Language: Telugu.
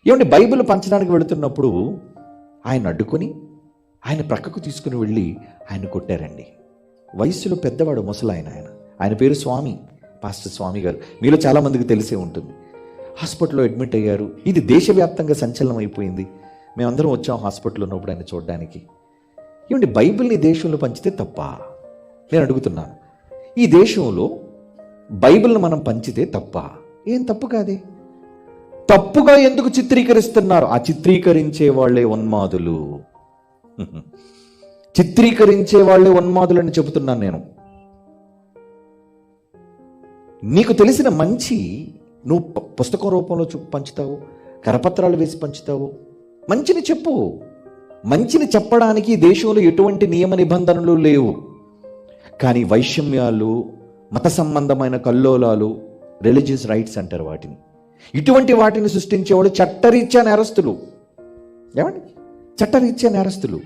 ఏమంటే బైబిల్ పంచడానికి వెళుతున్నప్పుడు ఆయన అడ్డుకొని ఆయన ప్రక్కకు తీసుకుని వెళ్ళి ఆయన కొట్టారండి. వయస్సులో పెద్దవాడు, ఆయన పేరు స్వామి, పాస్టర్ స్వామి గారు. మీలో చాలామందికి తెలిసే ఉంటుంది. హాస్పిటల్లో అడ్మిట్ అయ్యారు. ఇది దేశవ్యాప్తంగా సంచలనం అయిపోయింది. మేమందరం వచ్చాం హాస్పిటల్లో ఉన్నప్పుడు ఆయన చూడడానికి. ఏమంటే బైబిల్ని దేశంలో పంచితే తప్ప? నేను అడుగుతున్నాను, ఈ దేశంలో బైబిల్ని మనం పంచితే తప్ప? ఏం తప్పు కాదే. తప్పుగా ఎందుకు చిత్రీకరిస్తున్నారు? ఆ చిత్రీకరించే వాళ్ళే ఉన్మాదులు. చిత్రీకరించే వాళ్ళే ఉన్మాదులు అని చెబుతున్నాను నేను. నీకు తెలిసిన మంచి నువ్వు పుస్తకం రూపంలో పంచుతావు, కరపత్రాలు వేసి పంచుతావు. మంచిని చెప్పు. మంచిని చెప్పడానికి దేశంలో ఎటువంటి నియమ నిబంధనలు లేవు. కానీ వైషమ్యాలు, మత సంబంధమైన కల్లోలాలు, రిలీజియస్ రైట్స్ అంటారు వాటిని, ఇటువంటి వాటిని సృష్టించేవాళ్ళు చట్టరీత్యా నేరస్తులు. ఏమండి? చట్టరీత్యా నేరస్తులు.